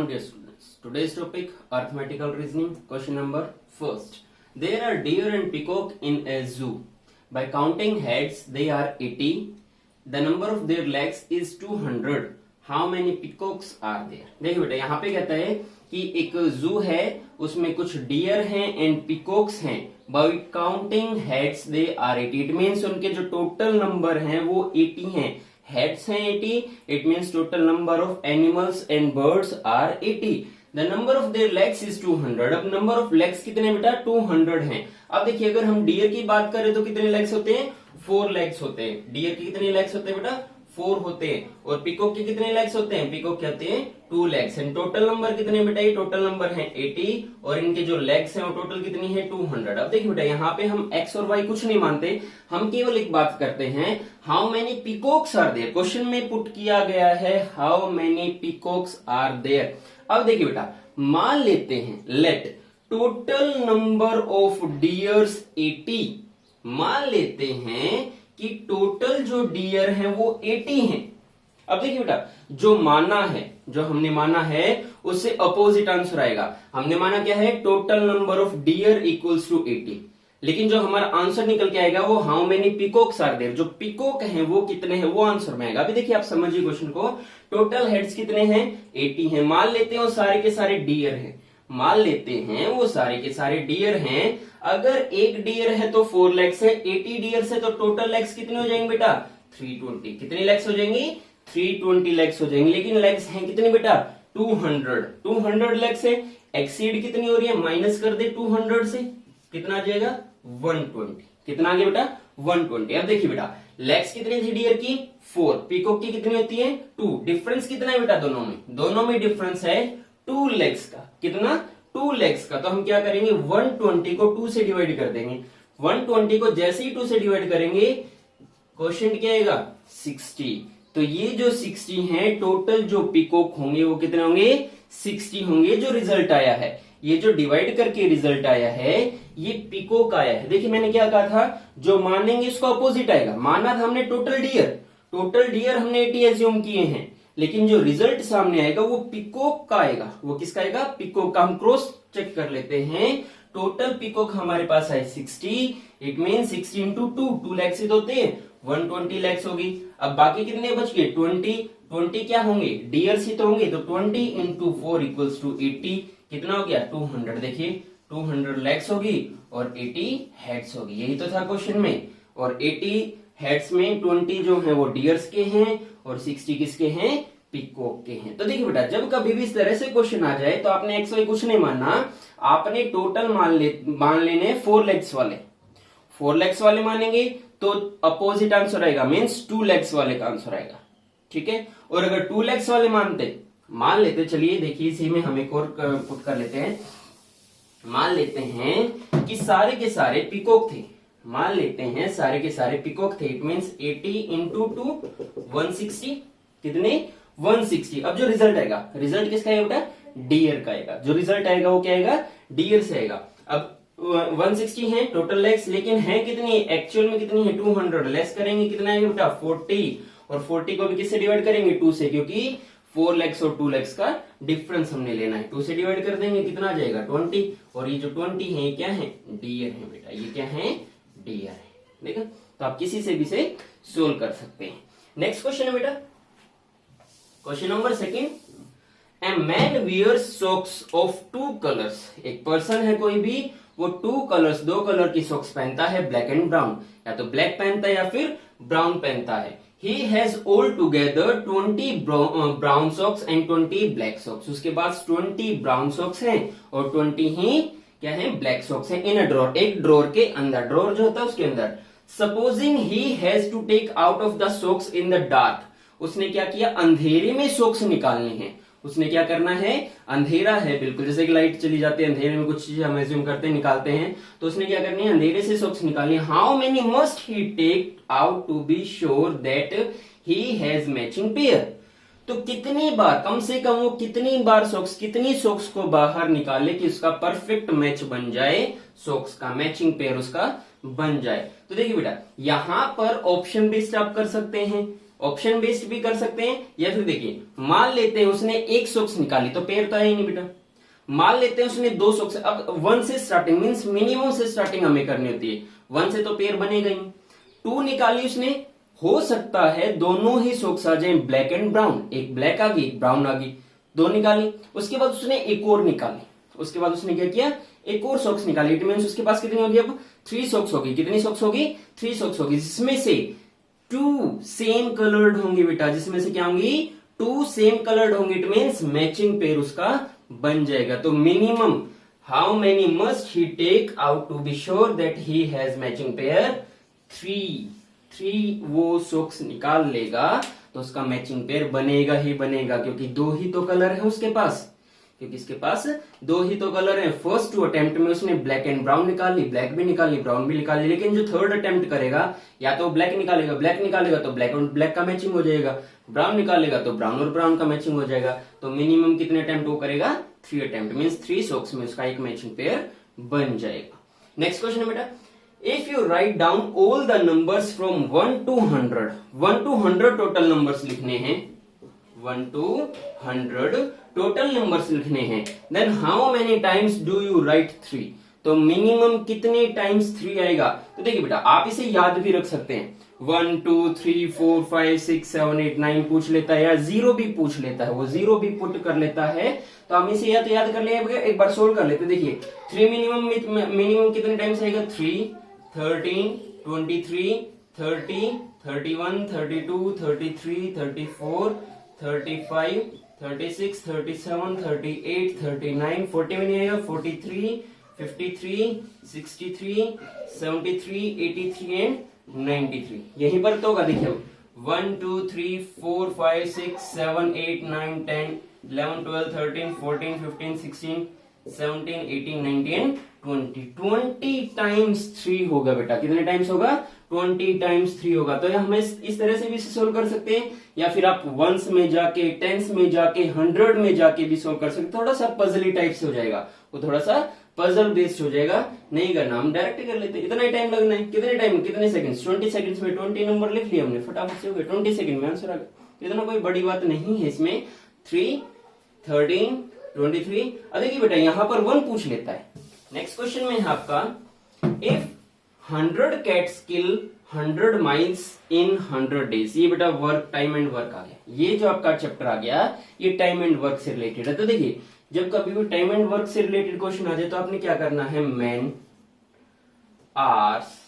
on, dear students. Today's topic arithmetical reasoning. Question number first. There are deer and peacock in a zoo. By counting heads, they are 80. The number of their legs is 200. How many peacocks are there? देखिए बेटा यहाँ पे कहता है कि एक जू है, उसमें कुछ डियर हैं एंड पिकॉक्स हैं. By counting heads they are 80. It means उनके जो टोटल नंबर हैं वो 80 हैं. हेड्स हैं 80. It means total number of animals and birds are 80. The number of their legs is 200. अब नंबर ऑफ लेग्स कितने बेटा 200 हैं. अब देखिए अगर हम डियर की बात करें तो कितने लेग्स होते हैं 4 लेग्स होते हैं. डियर के कितने लेग्स होते हैं बेटा 4 होते हैं. और पिकॉक के कितने लेग्स होते हैं पिकॉक के होते हैं 2 लेग्स. एंड टोटल नंबर कितने बेटा ये टोटल नंबर है 80 और इनके जो लेग्स हैं वो टोटल कितनी है 200. अब देखिए बेटा यहाँ पे हम x और y कुछ नहीं मानते, हम केवल एक बात करते हैं how many peacocks are there. Question में पुट किया गया है how many peacocks are there. अब देखिए बेटा मान लेते हैं let total number of deers 80. मान लेते हैं कि टोटल जो डियर हैं वो 80 हैं. अब देखिए बेटा जो माना है जो हमने माना है उससे अपोजिट आंसर आएगा. हमने माना क्या है total number of deer equals to 80. लेकिन जो हमारा आंसर निकल के आएगा वो how many peacocks are there. जो पिकॉक हैं वो कितने हैं वो आंसर में आएगा. अभी देखिए आप समझिए क्वेश्चन को. टोटल हेड्स कितने हैं 80 हैं. मान लेते हैं वो सारे के सारे डियर हैं. मान लेते हैं वो सारे के सारे डियर हैं. अगर एक डियर है तो 4 लेग्स है. 80 डियर है तो टोटल लेग्स कितने हो जाएंगे बेटा 320. कितने लेग्स हो जाएंगी 320 लेग्स हो जाएंगे. लेकिन लेग्स हैं कितने बेटा 200 लेग्स है. एक्सीड कितनी हो रही है माइनस कर दे 200 से कितना आ जाएगा 120. कितना आ गया बेटा 120. अब देखिए बेटा लेग्स कितनी थी डियर की 4. पिकॉक की कितनी होती है 2. डिफरेंस कितना है बेटा दोनों में डिफरेंस है 2 लेग्स का. कितना 2 लेग्स का. तो हम क्या करेंगे 120 को 2 से डिवाइड कर देंगे. 120 को जैसे ही 2 से डिवाइड करेंगे क्वेश्चन क्या आएगा 60. तो ये जो 60 है टोटल जो पिकॉक होंगे वो कितने होंगे 60 होंगे. जो रिजल्ट आया है ये जो डिवाइड करके रिजल्ट आया है ये पिकॉक आया है. देखिए मैंने क्या कहा था जो मानेंगे उसका अपोजिट आएगा. माना था हमने टोटल डियर हमने 80 एज्यूम किए हैं. लेकिन जो रिजल्ट सामने आएगा वो पिकॉक का आएगा. वो किसका आएगा पिकॉक का. हम क्रॉस चेक कर लेते हैं. टोटल पिकॉक हमारे पास है 60. इट मीन 60 इंटू 2 लैक्स ही तो होते हैं 120 लैक्स होगी. अब बाकी कितने बच गए 20 क्या होंगे डियर्स ही तो होंगे. तो 20 इंटू 4 इक्वल्स टू 80. कितना हो गया 200. देखिए 200 लैक्स होगी और 80 हेड्स होगी. यही तो था क्वेश्चन में. और 80 हेड्स में 20 जो है वो डियर्स के हैं और 60 किसके हैं पिकॉक के हैं. तो देखिए बेटा जब कभी भी इस तरह से क्वेश्चन आ जाए तो आपने एक्स वाई कुछ नहीं मानना. आपने टोटल मान लेने 4 लेग्स वाले मानेंगे तो अपोजिट आंसर आएगा मीन्स 2 लेग्स वाले का आंसर आएगा. ठीक है. और अगर 2 लेग्स वाले मान लेते चलिए देखिए इसी में हम एक और पुट कर लेते हैं. मान लेते हैं कि सारे के सारे पिकॉक थे. मान लेते हैं सारे के सारे पिकॉक थे. It means 80 into 2 160. कितने 160. अब जो रिजल्ट आएगा रिजल्ट किसका आएगा बेटा डियर का आएगा. जो रिजल्ट आएगा वो क्या आएगा डियर से आएगा. अब 160 है टोटल लेग्स लेकिन है कितनी एक्चुअल में कितनी है 200. लेस करेंगे कितना आएगा बेटा 40. और 40 को भी किससे डिवाइड करेंगे 2 से. क्योंकि 4 लेग्स और 2 लेग्स का डिफरेंस हमने लेना है. 2 से डिवाइड कर देंगे कितना आ जाएगा 20. और ये जो 20 है क्या है डियर है बेटा. ये क्या है डियर है. देखा. तो आप किसी से भी से सोल्व कर सकते हैं. नेक्स्ट क्वेश्चन है बेटा question number second. A man wears socks of 2 colours. एक पर्सन है कोई भी वो 2 कलर की सॉक्स पहनता है ब्लैक एंड ब्राउन. या तो ब्लैक पहनता है या फिर ब्राउन पहनता है. He has all together 20 brown socks and 20 black socks. उसके पास 20 brown socks हैं और 20 ही क्या है ब्लैक सॉक्स हैं. इन अ ड्रॉर एक ड्रॉर के अंदर. ड्रॉर जो होता है उसके अंदर. Supposing he has to take out of the socks in the dark. उसने क्या किया अंधेरे में सॉक्स निकालने हैं. उसने क्या करना है अंधेरा है बिल्कुल जैसे कि लाइट चली जाती है अंधेरे में कुछ चीजें हम एज्यूम करते हैं निकालते हैं. तो उसने क्या करनी है अंधेरे से सॉक्स निकालनी है. How many must he take out to be sure that he has matching pair. तो कितनी बार कम से कम वो कितनी सॉक्स को बाहर निकाले कि उसका परफेक्ट मैच बन जाए. सॉक्स का मैचिंग पेयर उसका बन जाए. तो देखिए बेटा यहां पर ऑप्शन बेस्ड आप कर सकते हैं. ऑप्शन बेस्ड भी कर सकते हैं, या फिर देखिए मान लेते हैं उसने एक सॉक्स निकाली तो पेयर तो है ही नहीं बेटा। मान लेते हैं उसने दो सॉक्स, अब 1 से स्टार्टिंग मींस मिनिमम से स्टार्टिंग हमें करनी होती है, 1 से तो पेयर बनेगा ही। 2 निकाली उसने, हो सकता है दोनों ही सॉक्स आ जाए ब्लैक एंड ब्राउन, एक ब्लैक आ गई एक ब्राउन आ गई, 2 निकाली। उसके बाद उसने एक और निकाली, उसके बाद उसने क्या किया, एक और सॉक्स निकाली। इट मींस उसके पास कितनी होगी, अब 3 सॉक्स होगी। कितनी सॉक्स होगी, 3 सॉक्स होगी, जिसमें से 2 सेम कलर्ड होंगी बेटा, जिसमें से क्या होंगी, 2 सेम कलर्ड होंगी। इट मींस मैचिंग पेयर उसका बन जाएगा। तो minimum how many must he take out to be sure that he has matching pair, 3 वो सॉक्स निकाल लेगा तो उसका मैचिंग पेयर बनेगा ही बनेगा, क्योंकि 2 ही तो कलर है उसके पास, क्योंकि इसके पास 2 ही तो कलर है। फर्स्ट 2 अटेम्प्ट में उसने ब्लैक एंड ब्राउन निकाल ली, ब्लैक भी निकाल ली ब्राउन भी निकाल ली, लेकिन जो थर्ड अटेम्प्ट करेगा या तो ब्लैक निकालेगा, ब्लैक निकालेगा तो ब्लैक और ब्लैक का मैचिंग हो जाएगा, ब्राउन निकालेगा तो ब्राउन और ब्राउन का मैचिंग हो जाएगा। तो मिनिमम कितने अटेम्प्ट वो करेगा, 3 अटेम्प्ट, मींस 3 सॉक्स में उसका एक मैचिंग पेयर बन जाएगा। नेक्स्ट क्वेश्चन है बेटा, if you write down all the numbers from 1 to 100, 1 to 100 total numbers लिखने हैं, 1 to 100 टोटल नंबर्स लिखने हैं, then how many times do you write 3, तो मिनिमम कितने टाइम्स 3 आएगा। तो देखिए बेटा आप इसे याद भी रख सकते हैं, 1 2 3 4 5 6 7 8 9 पूछ लेता है, या 0 भी पूछ लेता है, वो 0 भी पुट कर लेता है, तो हम इसे या तो याद कर लेंगे, एक बार सोल्व कर लेते। देखिए 3 मिनिमम कितने टाइम्स आएगा, 3 13 23 30 31 32 33 34 35 36 37 38 39 40 में नहीं आएगा, 43 53 63 73 83 एंड 93, यहीं पर तो होगा। देखिए 1 2 3 4 5 6 7 8 9 10 11 12 13 14 15 16 17 18 19 20 टाइम्स 3 होगा बेटा। कितने टाइम्स होगा, 20 टाइम्स 3 होगा। तो हम इस तरह से भी सोल्व कर सकते हैं, या फिर आप वंस में जाके, टेंस में जाके, 100 में जाके भी सोल्व कर सकते हैं। थोड़ा सा पजली टाइप से हो जाएगा, वो थोड़ा सा पजल बेस्ड हो जाएगा, नहीं करना, हम डायरेक्ट कर लेते हैं। इतना ही टाइम लगना है, कितने टाइम, कितने सेकंड्स, 20 सेकंड्स में 20 नंबर लिख लिया हमने, फटाफट से हो गया, 20 सेकंड में आंसर आ गया। इतना कोई बड़ी बात नहीं है इसमें। 3 13 23, देखिए बेटा यहाँ पर 1 पूछ लेता है। नेक्स्ट क्वेश्चन में है आपका, इफ 100 cats kill 100 miles in 100 days, ये बेटा वर्क, टाइम एंड वर्क आ गया। ये जो आपका चैप्टर आ गया ये टाइम एंड वर्क से रिलेटेड है। तो देखिए जब कभी भी टाइम एंड वर्क से रिलेटेड क्वेश्चन आ जाए तो आपने क्या करना है, man hours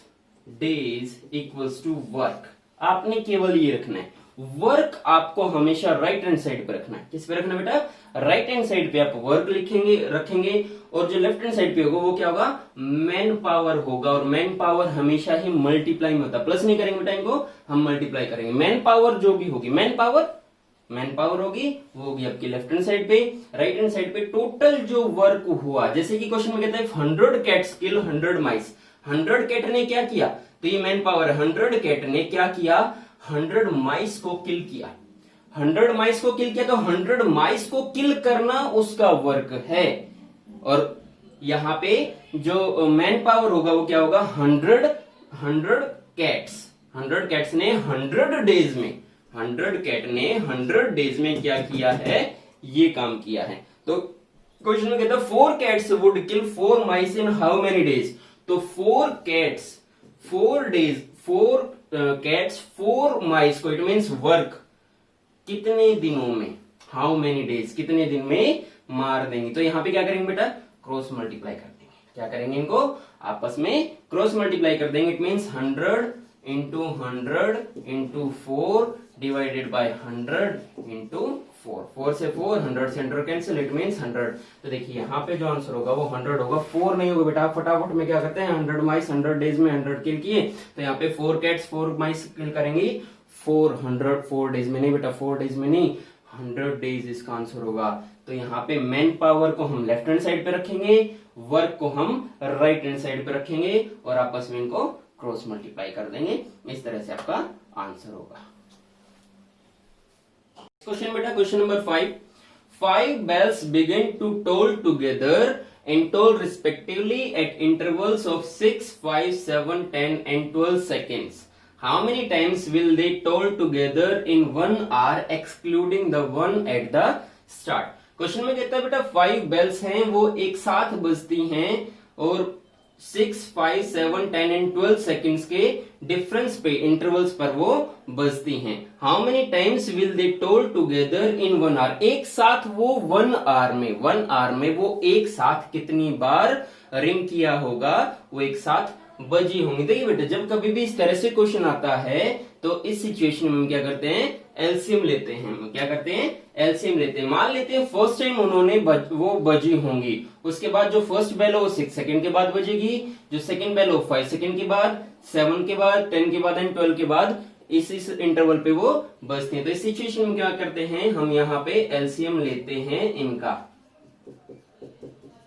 days equals to work, आपने केवल ये रखना है। वर्क आपको हमेशा राइट हैंड साइड पे रखना है। किस पे रखना बेटा, राइट हैंड साइड पे आप वर्क लिखेंगे, रखेंगे, और जो लेफ्ट हैंड साइड पे होगा वो क्या होगा, मैन पावर होगा। और मैन पावर हमेशा ही मल्टीप्लाई में होता है, प्लस नहीं करेंगे बेटा, इनको हम मल्टीप्लाई करेंगे। मैन पावर जो भी होगी, मैन पावर होगी वो होगी आपकी लेफ्ट हैंड साइड पे। राइट हैंड साइड पे टोटल जो वर्क हुआ, जैसे कि क्वेश्चन में कहता है 100 कैट्स किल 100 माइस, 100 कैट ने क्या किया, तो ये मैन पावर है। 100 कैट ने क्या किया, 100 माइस को किल किया, 100 माइस को किल किया, तो 100 माइस को किल करना उसका वर्क है। और यहाँ पे जो मैन पावर होगा वो क्या होगा, 100 कैट्स, 100 कैट्स ने 100 डेज में, 100 कैट ने 100 डेज में क्या किया है, ये काम किया है। तो क्वेश्चन में कहता है 4 cats would kill 4 mice in how many days, तो 4 कैट्स 4 डेज, 4 कैट्स 4 माइस को, इट मीन्स वर्क कितने दिनों में, हाउ मेनी डेज, कितने दिन में मार देंगे। तो यहाँ पे क्या करेंगे बेटा, क्रॉस मल्टीप्लाई कर देंगे। क्या करेंगे, इनको आपस में क्रॉस मल्टीप्लाई कर देंगे। It means 100 into 100 into 4 divided by 100 into 4, 4 से 4, 100 से 100 कैंसिल, इट मीन्स 100। तो देखिए यहाँ पे जो आंसर होगा वो 100 होगा, 4 नहीं होगा बेटा। फटाफट में क्या करते हैं, 100 माइस 100 डेज में 100 किल किए, तो यहाँ पे 4 कैट्स 4 माइस किल करेंगी, 4 डेज में नहीं बेटा, 4 डेज में नहीं, 100 डेज इसका आंसर होगा। तो यहाँ पे मैन पावर को हम लेफ्ट हैंड साइड पे रखेंगे, वर्क को हम राइट हैंड साइड पे रखेंगे, और आपस में इनको क्रॉस मल्टीप्लाई कर देंगे। इस तरह से आपका आंसर होगा। क्वेश्चन बेटा, question number 5, 5 bells begin to toll together and toll respectively at intervals of 6, 5, 7, 10 and 12 seconds. How many times will they toll together in 1 hour excluding the one at the start. Question में कहता है बेटा 5 bells हैं वो एक साथ बजती हैं और 6, 5, 7, 10 एंड 12 सेकेंड्स के डिफरेंस पे इंटरवल्स पर वो बजती हैं। How many times will they toll together in 1 hour, एक साथ वो 1 hour में वो एक साथ कितनी बार रिंग किया होगा, वो एक साथ बजी होंगी। देखिए बेटा जब कभी भी इस तरह से क्वेश्चन आता है तो इस सिचुएशन में हम क्या करते हैं, एलसीएम लेते हैं। हम क्या करते हैं, एलसीएम लेते हैं। मान लेते हैं फर्स्ट टाइम उन्होंने वो बजी होंगी, उसके बाद जो फर्स्ट बेल है वो 6 सेकंड के बाद बजेगी, जो सेकंड बेल वो 5 सेकंड के बाद, 7 के बाद, 10 के बाद एंड 12 के बाद इस इंटरवल पे वो बजती हैं। तो इस सिचुएशन में क्या करते हैं, हम यहाँ पे एलसीएम लेते हैं इनका।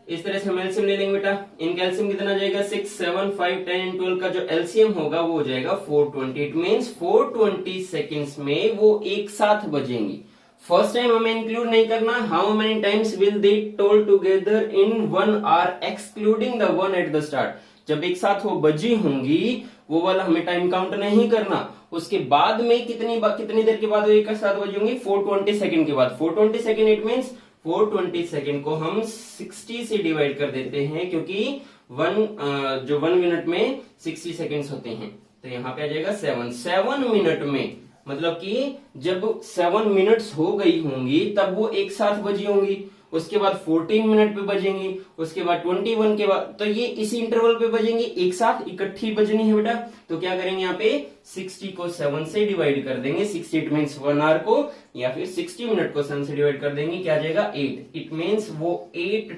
इस तरह से हम एलसीएम ले लेंगे बेटा। इनका एलसीएम कितना जाएगा, 6, 7, 5, 10 एंड 12 का जो एलसीएम होगा वो हो जाएगा 420। इट मींस 420 सेकेंड्स में वो एक साथ बजेंगी। फर्स्ट टाइम हमें इंक्लूड नहीं करना। How many times will they toll together in 1 hour excluding the one at the start. जब एक साथ वो बजी होंगी वो वाला हमें टाइम काउंट नहीं करना। उसके बाद में कितनी देर के बाद वो एक साथ बजी होंगी, 420 सेकंड के बाद। 420 सेकंड इट मींस 420 सेकंड को हम 60 से डिवाइड कर देते हैं क्योंकि 1 मिनट में 60 सेकंड्स होते हैं। तो यहाँ पे आ जाएगा 7 मिनट में, मतलब कि जब 7 मिनट्स हो गई होंगी तब वो एक साथ बजी होंगी। उसके बाद 14 मिनट पे बजेंगी, उसके बाद 21 के बाद, तो ये इसी इंटरवल पे बजेंगी, एक साथ इकट्ठी बजनी है बेटा। तो क्या करेंगे यहाँ पे 60 को 7 से डिवाइड कर देंगे। 60 इट मीन्स 1 hour को, या फिर 60 मिनट को 7 से डिवाइड कर देंगे, क्या आ जाएगा 8। इट मीन्स वो 8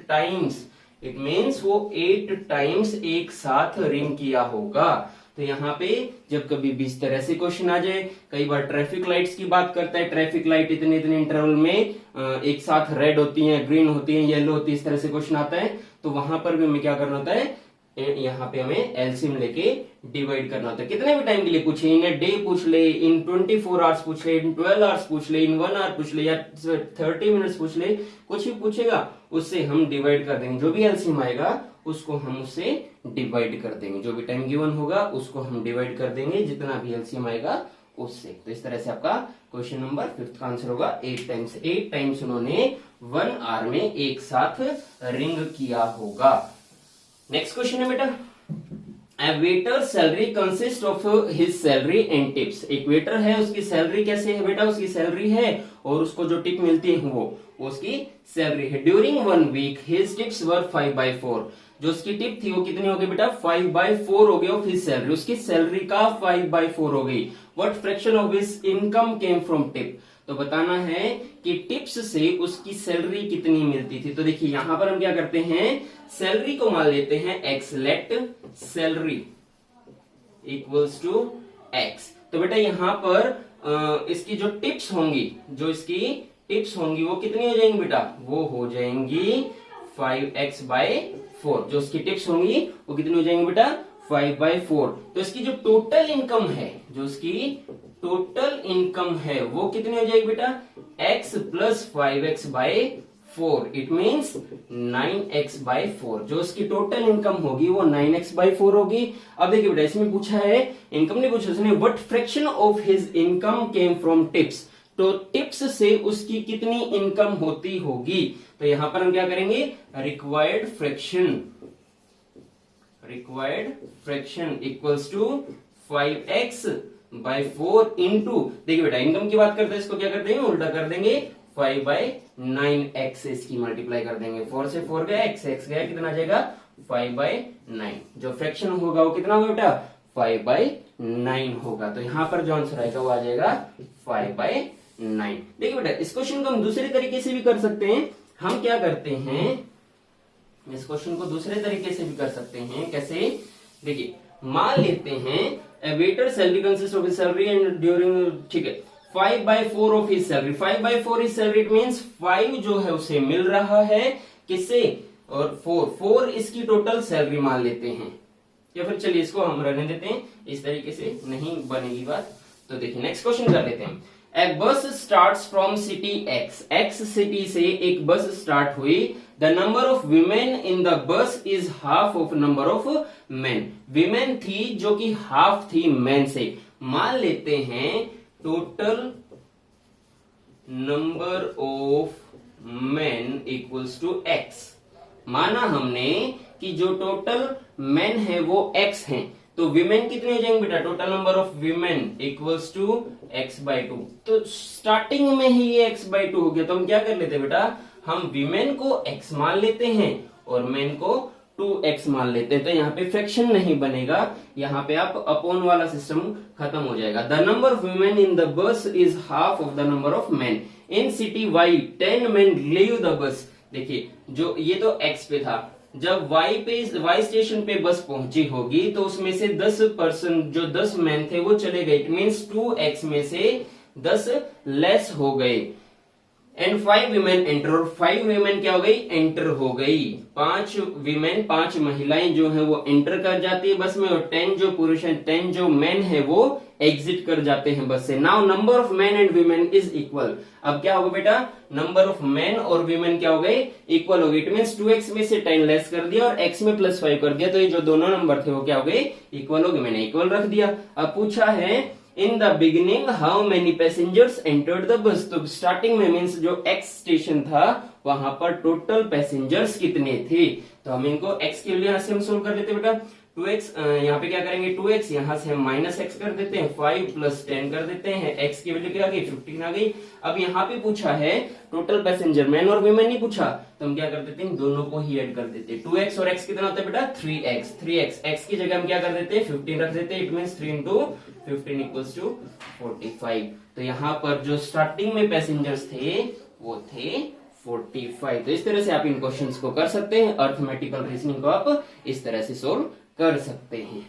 टाइम्स एक साथ रिंग किया होगा। तो यहाँ पे जब कभी भी इस तरह से क्वेश्चन आ जाए, कई बार ट्रैफिक लाइट्स की बात करता है, ट्रैफिक लाइट इतने इतने इंटरवल में एक साथ रेड होती हैं, ग्रीन होती हैं, येलो होती है, इस तरह से क्वेश्चन आता है, तो वहां पर भी हमें क्या करना होता है, यहाँ पे हमें एलसीएम लेके डिवाइड करना होता है। कितने भी टाइम के लिए पूछे, इन डे पूछ ले, इन 24 आवर्स पूछ ले, इन 12 आवर्स पूछ ले, इन 1 hour पूछ ले, या 30 मिनट्स पूछ ले, कुछ भी पूछेगा उससे हम डिवाइड कर देंगे। जो भी एलसीएम आएगा उसको हम उससे डिवाइड कर देंगे। जो भी टाइम गिवन होगा उसको हम डिवाइड कर देंगे, जितना भी एलसीएम आएगा उससे। तो इस तरह से आपका क्वेश्चन नंबर 5 का आंसर होगा 8 टाइम्स। 8 टाइम्स उन्होंने 1 hour में एक साथ रिंग किया होगा। नेक्स्ट क्वेश्चन है बेटा, A waiter's salary consists of his salary and tips। एक वेटर है, उसकी सैलरी कैसे है बेटा, उसकी सैलरी है और उसको जो टिप मिलती है वो उसकी सैलरी है। During 1 week his tips were 5/4। जो उसकी टिप थी वो कितनी हो गई बेटा, 5/4 हो गई ऑफ हिज सैलरी। उसकी सैलरी का 5/4 हो गई। What fraction of his income came from tip. तो बताना है कि टिप्स से उसकी सैलरी कितनी मिलती थी। तो देखिए यहां पर हम क्या करते हैं, सैलरी को मान लेते हैं x, let salary equals to x। तो बेटा यहां पर इसकी जो टिप्स होंगी वो कितनी हो जाएंगी बेटा, वो हो जाएंगी 5x/4। जो उसकी टिप्स होंगी वो कितनी हो जाएंगी बेटा, 5/4। तो इसकी जो टोटल इनकम है, वो कितनी हो जाएगी बेटा, x + 5x/4। It means 9x/4। जो इसकी टोटल इनकम होगी वो 9x/4 होगी। अब देखिए बेटा इसमें पूछा है, इनकम नहीं पूछा उसने, what fraction of his income came from tips. तो टिप्स से उसकी कितनी इनकम होती होगी। तो यहां पर हम क्या करेंगे, required fraction equals to 5x/4 into, देखिए बेटा इनकम की बात करते हैं, इसको क्या करते हैं, उल्टा कर देंगे, 5/9x इसकी मल्टीप्लाई कर देंगे। 4 से 4 गया, x गया, कितना आ जाएगा 5/9। जो फ्रैक्शन होगा वो कितना होगा बेटा, 5/9 होगा। तो यहां पर जो आंसर आएगा वो आ जाएगा 5/9। देखिए बेटा इस क्वेश्चन को हम दूसरे तरीके से भी कर सकते हैं। हम क्या करते हैं, इस क्वेश्चन को दूसरे तरीके से भी कर सकते हैं। कैसे, देखिए मान लेते हैं a waiter salary consists of his salary and during, ठीक है, 5/4 of his salary. 5/4 his salary, it means 5 जो है उसे मिल रहा है किससे, और 4 इसकी टोटल सैलरी मान लेते हैं। या फिर चलिए इसको हम रहने देते हैं, इस तरीके से नहीं बनेगी बात। तो देखिए नेक्स्ट क्वेश्चन कर लेते हैं। A bus starts from city X city से एक बस स्टार्ट हुई। The number of women in the bus is half of number of men। women थी जो कि हाफ थी मैन से, मान लेते हैं total number of men equals to x. माना हमने कि जो टोटल मेन है वो एक्स हैं, तो वीमेन कितने हो जाएंगे बेटा? Total number of women equals to x/2। तो स्टार्टिंग में ही ये x/2 हो गया, तो हम क्या कर लेते हैं बेटा? हम वीमेन को x मान लेते हैं और मेन को 2x मान लेते हैं, तो यहाँ पे फ्रैक्शन नहीं बनेगा, यहाँ पे आप अपॉन वाला सिस्टम खत्म हो जाएगा। The number of women in the bus is half of the number of men in city Y 10 men leave the bus. देखिए जो ये तो x पे था, जब वाई स्टेशन पे बस पहुंची होगी तो उसमें से 10% जो 10 मैन थे वो चले गए, इट मीन्स 2x में से 10 लेस हो गए। एंड 5 वीमेन एंटर, और 5 वीमेन क्या हो गई? एंटर हो गई। 5 वीमेन 5 महिलाएं जो है वो एंटर कर जाती है बस में, और 10 जो पुरुष है 10 जो मेन है वो एग्जिट कर जाते हैं बस से। Now number of main and women is equal. अब क्या होगा बेटा? नंबर ऑफ मेन और वीमेन क्या हो गए? इक्वल हो गए। इट मीन्स 2x में से 10 लेस कर दिया और x में +5 कर दिया, तो ये जो दोनों नंबर थे वो क्या हो गए? इक्वल हो गए। मैंने इक्वल रख दिया। अब पूछा है in the beginning how many passengers entered the bus. तो स्टार्टिंग में मीन्स जो x स्टेशन था वहां पर टोटल पैसेंजर्स कितने थे, तो हम इनको x के लिए से हम सोल्व कर लेते बेटा। 2x यहाँ पे क्या करेंगे? 2x यहाँ से हम -x कर देते हैं, 5 + 10 कर देते हैं, x की वैल्यू क्या आ गई? 15 आ गई। अब यहाँ पे पूछा है टोटल पैसेंजर, मैन और वीमेन नहीं पूछा, तो हम क्या कर देते हैं? दोनों को ही ऐड कर देते हैं। 2x और x कितना होता है बेटा? 3x। x की जगह हम क्या कर देते हैं? 15 रख देते हैं। It means 3 × 15 = 45। तो यहाँ पर जो स्टार्टिंग में पैसेंजर्स थे वो थे 45। तो इस तरह से आप इन क्वेश्चंस को कर सकते हैं। अर्थमेटिकल रीजनिंग को आप इस तरह से सोल्व कर सकते हैं।